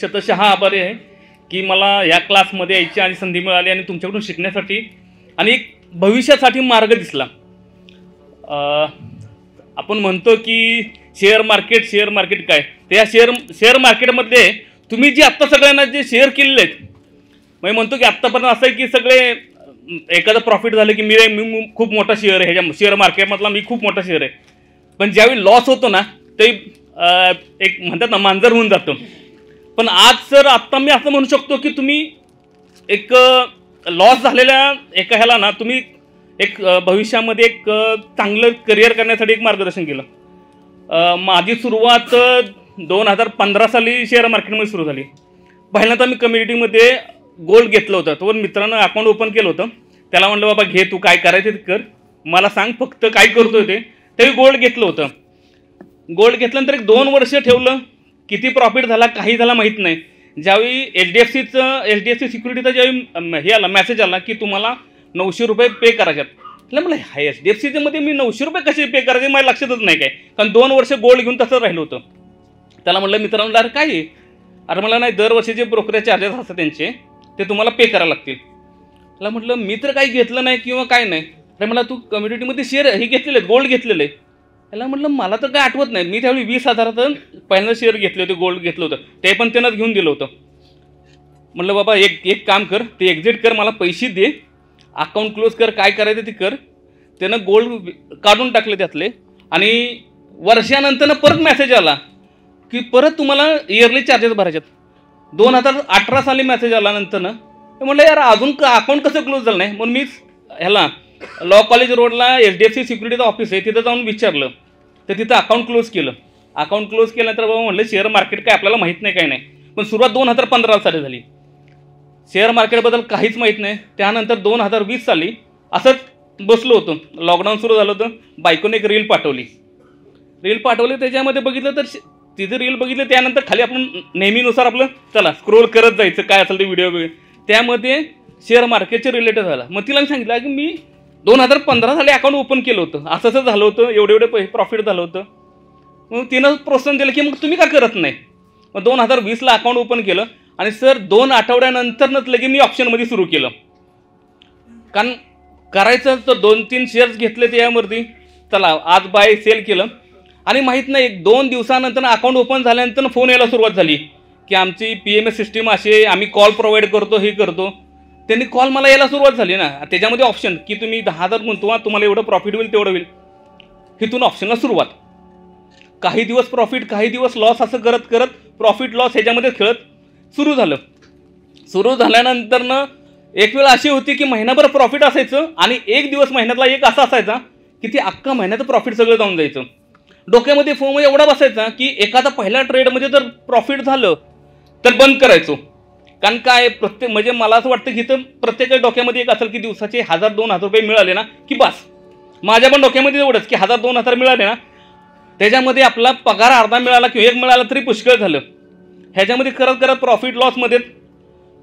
शतशः आभारी आहे की मला या क्लासमध्ये यायची आणि संधी मिळाली आणि तुमच्याकडून शिकण्यासाठी आणि एक भविष्यासाठी मार्ग दिसला. आपण म्हणतो की शेअर मार्केट काय, त्या शेअर मार्केटमध्ये तुम्ही जे आत्ता सगळ्यांना जे शेअर केलेले आहेत, मी म्हणतो की आत्तापर्यंत असं आहे की सगळे एखादं प्रॉफिट झालं की मी खूप मोठा शेअर आहे, ह्याच्या शेअर मार्केटमधला मी खूप मोठा शेअर आहे. पण ज्यावेळी लॉस होतो ना ते एक म्हणतात ना मांजर होऊन जातं. पण आज सर आत्ता मी असं म्हणू शकतो की तुम्ही एक लॉस झालेल्या एका ह्याला ना तुम्ही एक भविष्यामध्ये एक चांगलं करिअर करण्यासाठी एक मार्गदर्शन केलं. माझी सुरुवात 2015 साली शेअर मार्केटमध्ये सुरू झाली. पहिल्यांदा मी कम्युनिटीमध्ये गोल्ड घेतलं होतं. तो मित्रानं अकाउंट ओपन केलं होतं. त्याला म्हटलं बाबा घे, तू काय करायचं ते कर, मला सांग फक्त काय करतोय ते. त्यावेळी गोल्ड घेतलं होतं. गोल्ड घेतल्यानंतर एक 2 वर्ष ठेवलं. किती प्रॉफिट झाला काही झाला माहीत नाही. ज्यावेळी HDFC सिक्युरिटीचा ज्यावेळी हे आला मेसेज आला की तुम्हाला 900 रुपये पे करायच्यात. म्हटलं हा HDFCच्या मध्ये मी 900 रुपये कसे पे करायचे माझ्या लक्षातच नाही काय, कारण 2 वर्ष गोल्ड घेऊन तसंच राहिलं होतं. त्याला म्हटलं मित्रांनो अरे काय आहे, अरे मला नाही दरवर्षीचे ब्रोकरेज चार्जेस असतात त्यांचे ते तुम्हाला पे करायला लागतील. त्याला म्हटलं मी तर काही घेतलं नाही किंवा काय नाही. अरे मला तू कम्युनिटीमध्ये शेअर हे घेतलेले आहेत, गोल्ड घेतलेलं आहे. त्याला म्हटलं मला तर काय आठवत नाही, मी त्यावेळी 20,000 पहिल्यांदा शेअर घेतले होते, गोल्ड घेतलं होतं, ते पण त्यानंच घेऊन दिलं होतं. म्हटलं बाबा एक काम कर, ते एक्झिट कर, मला पैसे दे, अकाउंट क्लोज कर, काय करायचं ते कर. त्यानं गोल्ड काढून टाकले त्यातले आणि वर्षानंतर परत मेसेज आला की परत तुम्हाला इयरली चार्जेस भरायच्यात. 2018 साली मेसेज आला नंतर म्हटलं यार अजून अकाउंट कसं क्लोज झालं नाही. म्हणून मी ह्याला लॉ कॉलेज रोडला HDFC सिक्युरिटीचं ऑफिस आहे तिथं जाऊन विचारलं, तर तिथं अकाउंट क्लोज केलं. अकाउंट क्लोज केल्यानंतर बाबा म्हटलं शेअर मार्केट काय आपल्याला माहीत नाही काय नाही. पण सुरुवात 2015 साली झाली. शेअर मार्केटबद्दल काहीच माहीत नाही. त्यानंतर 2020 साली असंच बसलो होतो, लॉकडाऊन सुरू झालं होतं. बायकोने एक रील पाठवली, त्याच्यामध्ये बघितलं तर तिथे रील बघितलं. त्यानंतर खाली आपण नेहमीनुसार आपलं चला स्क्रोल करत जायचं काय असेल ते व्हिडिओ वगैरे, त्यामध्ये शेअर मार्केटचे रिलेटेड झाला. मग तिला मी सांगितलं की मी 2015 साली अकाउंट ओपन केलं होतं, असं झालं होतं, एवढे प्रॉफिट झालं होतं. मग तिनं प्रोत्साहन दिलं की मग तुम्ही का करत नाही. मग 2020ला अकाउंट ओपन केलं आणि सर 2 आठवड्यानंतरच लगे मी ऑप्शनमध्ये सुरू केलं. कारण करायचं तर 2-3 शेअर्स घेतले त्यावरती, चला आज बाय सेल केलं आणि माहीत नाही 1-2 दिवसानंतर अकाउंट ओपन झाल्यानंतर फोन यायला सुरुवात झाली की आमची PMS सिस्टीम अशी आहे, आम्ही कॉल प्रोव्हाइड करतो, हे करतो. त्यांनी कॉल मला यायला सुरुवात झाली ना. त्याच्यामध्ये ऑप्शन की तुम्ही 10,000 गुंतवा, तुम्हाला एवढं प्रॉफिट होईल तेवढं होईल. इथून ऑप्शनला सुरुवात. काही दिवस प्रॉफिट काही दिवस लॉस, असं करत करत प्रॉफिट लॉस ह्याच्यामध्ये खेळत सुरू झालं. सुरू झाल्यानंतरनं एक वेळ अशी होती की महिनाभर प्रॉफिट असायचं आणि एक दिवस महिन्यातला एक असा असायचा की ते अख्खा महिन्याचं प्रॉफिट सगळं जाऊन जायचं. डोक्यामध्ये फोम एवढा बसायचा की एखादा पहिल्या ट्रेडमध्ये जर प्रॉफिट झालं तर बंद करायचो. कारण काय प्रत्येक म्हणजे मला असं वाटतं की इथं प्रत्येक डोक्यामध्ये एक असेल की दिवसाचे 1,000-2,000 रुपये मिळाले ना की बस. माझ्या पण डोक्यामध्ये एवढंच की 1,000-2,000 मिळाले ना, त्याच्यामध्ये आपला पगार अर्धा मिळाला किंवा 1 मिळाला तरी पुष्कळ झालं. ह्याच्यामध्ये करत करत प्रॉफिट लॉसमध्ये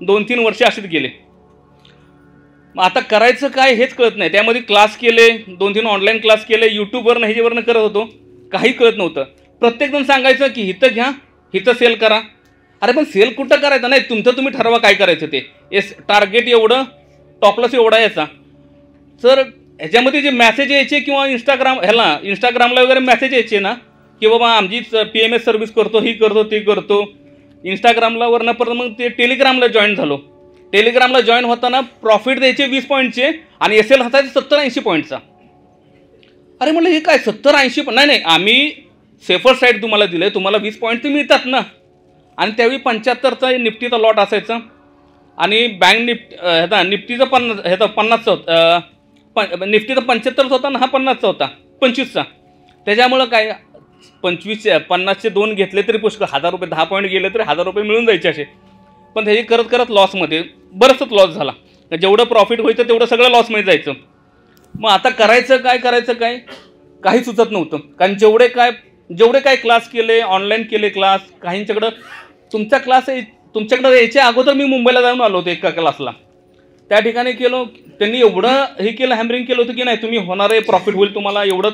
2-3 वर्ष असेच गेले. मग आता करायचं काय हेच कळत नाही. त्यामध्ये क्लास केले, 2-3 ऑनलाईन क्लास केले, यूट्यूबवरनं ह्याच्यावरनं करत होतो, काही कळत नव्हतं. प्रत्येकजण सांगायचं की इथं घ्या, इथं सेल करा. अरे पण सेल कुठं करायचं नाही, तुमचं तुम्ही ठरवा काय करायचं ते. टार्गेट एवढं, टॉपलॉस एवढा यायचा. सर ह्याच्यामध्ये जे मेसेज यायचे किंवा इंस्टाग्रामला वगैरे मेसेज यायचे ना की बाबा आमची PMS सर्व्हिस करतो, ही करतो, ते करतो. इंस्टाग्रामला वरनं परत मग ते टेलिग्रामला जॉईन झालो. टेलिग्रामला जॉईन होताना प्रॉफिट द्यायचे 20 पॉईंटचे आणि SL हसायचे 70-80 पॉईंटचा. अरे म्हटलं हे काय 70-80 नाही, आम्ही सेफर साईड तुम्हाला दिलं आहे, तुम्हाला 20 पॉईंट तर मिळतात ना. आणि त्यावेळी 75चा निफ्टीचा लॉट असायचा आणि बँक निफ्टीचा 50चा होता, निफ्टीचा 75चा होता आणि हा 50चा होता, 25चा. त्याच्यामुळं काय 50चे 2 घेतले तरी पुष्कळ, 1,000 रुपये 10 पॉईंट गेले तरी 1,000 रुपये मिळून जायचे असे. पण त्याची करत करत लॉसमध्ये बरंचसं लॉस झाला. जेवढं प्रॉफिट व्हायचं तेवढं सगळं लॉसमध्ये जायचं. मग आता करायचं काय काही सुचत नव्हतं. कारण जेवढे काय क्लास केले, ऑनलाईन केले क्लास, काहींच्याकडं तुमच्याकडं यायच्या अगोदर मी मुंबईला जाऊन आलो होतो एका क्लासला. त्या ठिकाणी केलो, त्यांनी एवढं हे केलं, हॅमरिंग केलं होतं की नाही तुम्ही होणार आहे, प्रॉफिट होईल तुम्हाला, एवढं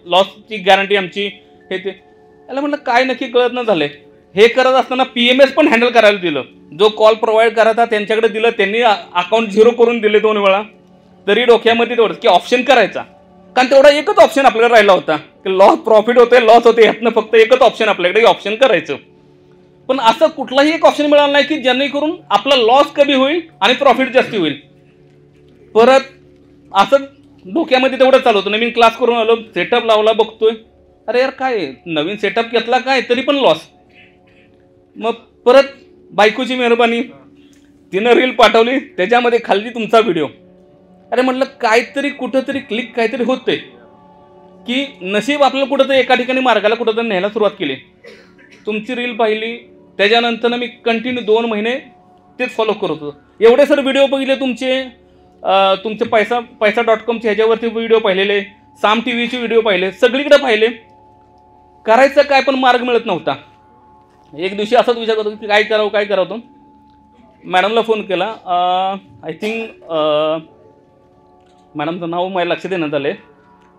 लॉसची गॅरंटी आमची, हे ते. त्याला म्हटलं काय नक्की कळत न झालं. हे करत असताना PMS पण हँडल करायला दिलं. जो कॉल प्रोव्हाइड करायचा त्यांच्याकडे दिलं, त्यांनी अकाउंट 0 करून दिले 2 वेळा. तरी डोक्यामध्ये तेवढं की ऑप्शन करायचा, कारण तेवढा एकच ऑप्शन आपल्याला राहिला होता की लॉस प्रॉफिट होते लॉस होते, यातनं फक्त एकच ऑप्शन आपल्याकडे ऑप्शन करायचं. पण असं कुठलाही एक ऑप्शन मिळाला नाही की जेणेकरून आपला लॉस कमी होईल आणि प्रॉफिट जास्ती होईल. परत असं डोक्यामध्ये तेवढं चालू होतं. नवीन क्लास करून आलो, सेटअप लावला, बघतोय अरे यार काय नवीन सेटअप घेतला काय तरी पण लॉस. मग परत बायकोची मेहरबानी, तिनं रील पाठवली, त्याच्यामध्ये खाल्ली तुमचा व्हिडिओ. अरे म्हटलं काहीतरी कुठंतरी क्लिक काहीतरी होतंय की नशीब आपल्याला कुठंतरी एका ठिकाणी मार्गाला कुठंतरी न्यायला सुरुवात केली. तुमची रील पाहिली, त्याच्यानंतर मी कंटिन्यू 2 महिने तेच फॉलो करत होतो. एवढे सर व्हिडिओ बघितले तुमचे पैसा.com ह्याच्यावरती व्हिडिओ पाहिलेले, साम TVचे व्हिडिओ पाहिले, सगळीकडे पाहिले. करायचं काय पण मार्ग मिळत नव्हता. एक दिवशी असाच विचार करतो की काय करावं तो मॅडमला फोन केला. आय थिंक मॅडमचं नाव मला लक्षात येण्यात आलं.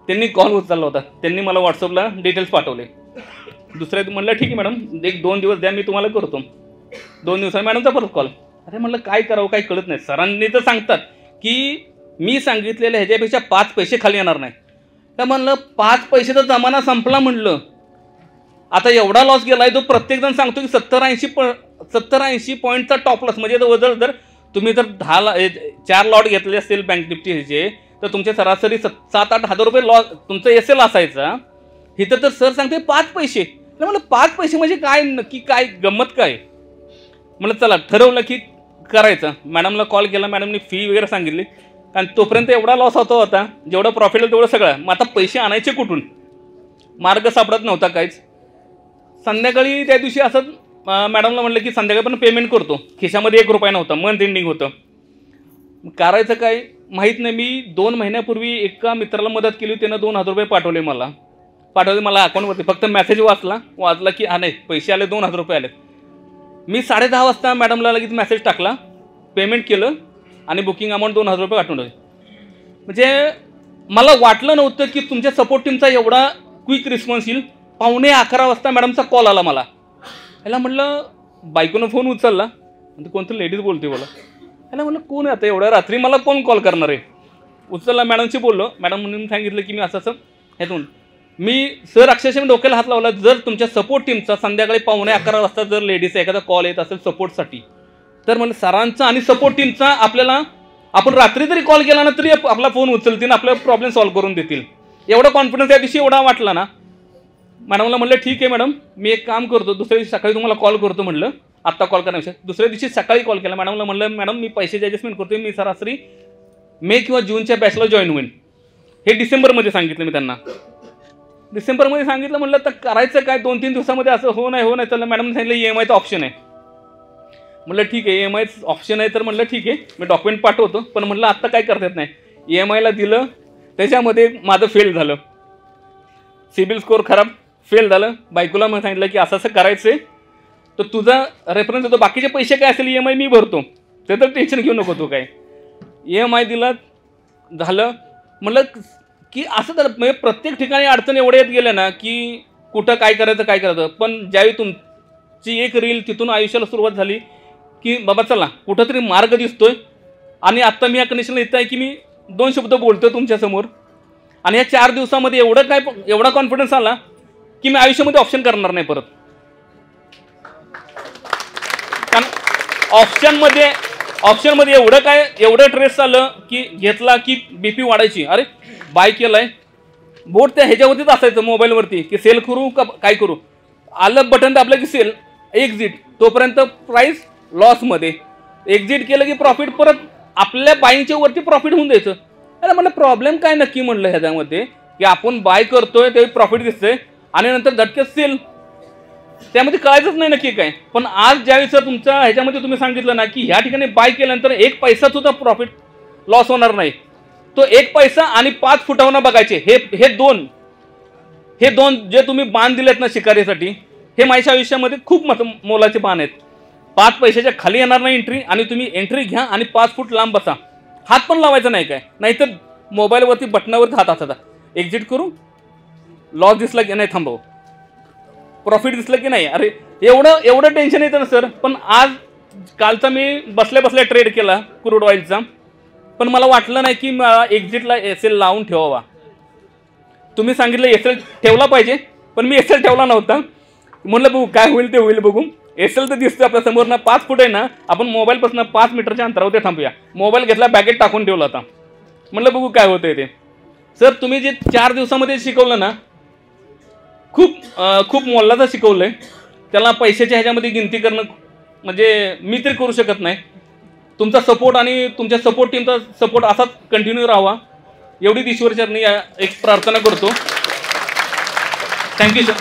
त्यांनी कॉल उचलला होता, त्यांनी मला व्हॉट्सअपला डिटेल्स पाठवले. दुसऱ्या म्हणलं ठीक आहे मॅडम 1-2 दिवस द्या, मी तुम्हाला करतो. 2 दिवसांनी मॅडमचा परत कॉल. अरे म्हटलं काय करावं काही कळत नाही. सरांनी तर सांगतात की मी सांगितलेलं ह्याच्यापेक्षा 5 पैसे खाली येणार नाही. तर म्हणलं 5 पैसेचा जमाना संपला म्हणलं. आता एवढा लॉस गेला आहे तो प्रत्येकजण सांगतो की 70-80 पॉईंटचा टॉप लॉस. म्हणजे जर तुम्ही जर 4 लॉट घेतले असतील बँक निफ्टी ह्याचे तर तुमचे सरासरी 7-8 हजार रुपये लॉस तुमचा SL असायचा. इथं तर सर सांगते 5 पैसे. म्हणलं 5 पैसे म्हणजे काय, नक्की काय गंमत काय. म्हणलं चला ठरवलं की करायचं. मॅडमला कॉल केला, मॅडमनी फी वगैरे सांगितली. कारण तोपर्यंत एवढा लॉस होता जेवढा प्रॉफिट होतं तेवढं सगळं. मग आता पैसे आणायचे कुठून, मार्ग सापडत नव्हता काहीच. संध्याकाळी त्या दिवशी असंच मॅडमला म्हटलं की संध्याकाळी पण पेमेंट करतो. खिशामध्ये 1 रुपया नव्हता, मंथ एंडिंग होतं. करायचं काय माहीत नाही. मी 2 महिन्यापूर्वी एका मित्राला मदत केली, त्यानं 2,000 रुपये पाठवले मला अकाउंटवरती. फक्त मेसेज वाचला की नाही पैसे आले, 2,000 रुपये आले. मी 10:30 वाजता मॅडमला लगेच मेसेज टाकला, पेमेंट केलं आणि बुकिंग अमाऊंट 2,000 रुपये पाठवून दिले. म्हणजे मला वाटलं नव्हतं की तुमच्या सपोर्ट टीमचा एवढा क्विक रिस्पॉन्स येईल. 11:15 वाजता मॅडमचा कॉल आला मला. ह्याला म्हटलं बायकोनं फोन उचलला, कोणतं लेडीज बोलते मला. ह्याला म्हटलं कोण आहे आता एवढ्या रात्री मला कोण कॉल करणार आहे. उचलला, मॅडमशी बोललो. मॅडम म्हणून सांगितलं की मी असं ह्यातून मी सर अक्षरशः डोक्याला हात लावला. जर तुमच्या सपोर्ट टीमचा संध्याकाळी 11:15 वाजता जर लेडीजचा एखादा कॉल येत असेल सपोर्टसाठी तर म्हणलं सरांचा आणि सपोर्ट टीमचा आपल्याला आपण रात्री जरी कॉल केला ना तरी आपला फोन उचलतील, आपला प्रॉब्लेम सॉल्व्ह करून देतील. एवढा कॉन्फिडन्स या दिवशी एवढा वाटला ना. मॅडमला म्हटलं ठीक आहे मॅडम, मी एक काम करतो, दुसऱ्या दिवशी सकाळी तुम्हाला कॉल करतो म्हटलं. आत्ता कॉल करण्यापेक्षा दुसऱ्या दिवशी सकाळी कॉल केला. मॅडमला म्हटलं मॅडम मी पैशाची ॲडजस्टमेंट करतोय, मी सरासरी मे किंवा जूनच्या बॅचला जॉईन होईन. हे डिसेंबरमध्ये सांगितलं मी त्यांना. डिसेंबरमध्ये सांगितलं. म्हटलं तर करायचं काय, 2-3 दिवसामध्ये असं हो नाही चाललं. मॅडमने सांगितलं EMIचा ऑप्शन आहे. म्हटलं ठीक आहे EMI ऑप्शन आहे तर म्हटलं ठीक आहे मी डॉक्युमेंट पाठवतो. पण म्हटलं आत्ता काय करता येत नाही. EMIला दिलं, त्याच्यामध्ये माझं फेल झालं, सिबिल स्कोअर खराब, फेल झालं. बायकोला मग सांगितलं की असं करायचं आहे तर तुझा रेफरन्स देतो, बाकीचे पैसे काय असेल EMI मी भरतो, ते तर टेन्शन घेऊ नको तू काय. EMI दिला, झालं. म्हटलं की असं तर म्हणजे प्रत्येक ठिकाणी अडचणी एवढ्या येत गेल्या ना की कुठं काय करायचं. पण ज्यावेळी तुमची एक रील तिथून आयुष्याला सुरुवात झाली की बाबा चला कुठंतरी मार्ग दिसतोय. आणि आत्ता मी या कंडिशनला येत आहे की मी 2 शब्द बोलतो तुमच्यासमोर. आणि या 4 दिवसामध्ये एवढा कॉन्फिडन्स आला की मी आयुष्यामध्ये ऑप्शन करणार नाही परत. कारण ऑप्शनमध्ये एवढं ट्रेस आलं की घेतला की BP वाढायची. अरे बाय केलाय, बोट त्या ह्याच्यावरतीच असायचं मोबाईलवरती की सेल करू का काय करू. आलं बटन दाबलं की सेल, एक्झिट, तोपर्यंत प्राईस लॉसमध्ये. एक्झिट केलं की प्रॉफिट, परत आपल्या बाईंगच्या वरती प्रॉफिट होऊन द्यायचं. अरे म्हणलं प्रॉब्लेम काय नक्की म्हणलं ह्याच्यामध्ये की आपण बाय करतोय ते प्रॉफिट दिसतंय आणि नंतर झटक्यात सेल, त्यामध्ये कळायचंच नाही नक्की काय. पण आज ज्यावेळेस तुमच्या ह्याच्यामध्ये तुम्ही सांगितलं ना की ह्या ठिकाणी बाय केल्यानंतर 1 पैसा सुद्धा प्रॉफिट लॉस होणार नाही. तो 1 पैसा आणि 5 फुटावनं बघायचे. हे दोन जे तुम्ही बाण दिलेत ना शिकारीसाठी, हे माझ्या आयुष्यामध्ये खूप मोलाचे बाण आहेत. 5 पैशाच्या खाली येणार नाही एंट्री, आणि तुम्ही एंट्री घ्या आणि 5 फूट लांब बसा. हात पण लावायचा नाही काय, नाहीतर मोबाईलवरती बटनावरती हात असायचा, एक्झिट करू, लॉस दिसला की नाही थांबव, प्रॉफिट दिसलं की नाही, अरे एवढं टेन्शन येतं ना सर. पण आज कालचा मी बसल्या ट्रेड केला क्रूड ऑइलचा, पण मला वाटलं नाही की मला एक्झिटला SL लावून ठेवावा. तुम्ही सांगितलं SL ठेवला पाहिजे, पण मी SL ठेवला नव्हता. म्हणलं बघू काय होईल ते होईल बघू. SL तर दिसतं आपल्या समोर ना, 5 फूट आहे ना, आपण मोबाईलपासून 5 मीटरच्या अंतरावर ते थांबूया. मोबाईल घेतला, बॅगेत टाकून ठेवला होता. म्हणलं बघू काय होतंय ते. सर तुम्ही जे 4 दिवसामध्ये शिकवलं ना, खूप मोलाचं शिकवलंय. त्याला पैशाच्या ह्याच्यामध्ये गिनती करणं म्हणजे मी तरी करू शकत नाही. तुमचा सपोर्ट आणि तुमच्या सपोर्ट टीमचा सपोर्ट असाच कंटिन्यू राहावा एवढी ईश्वरचरणी एक प्रार्थना करतो. Thank you sir.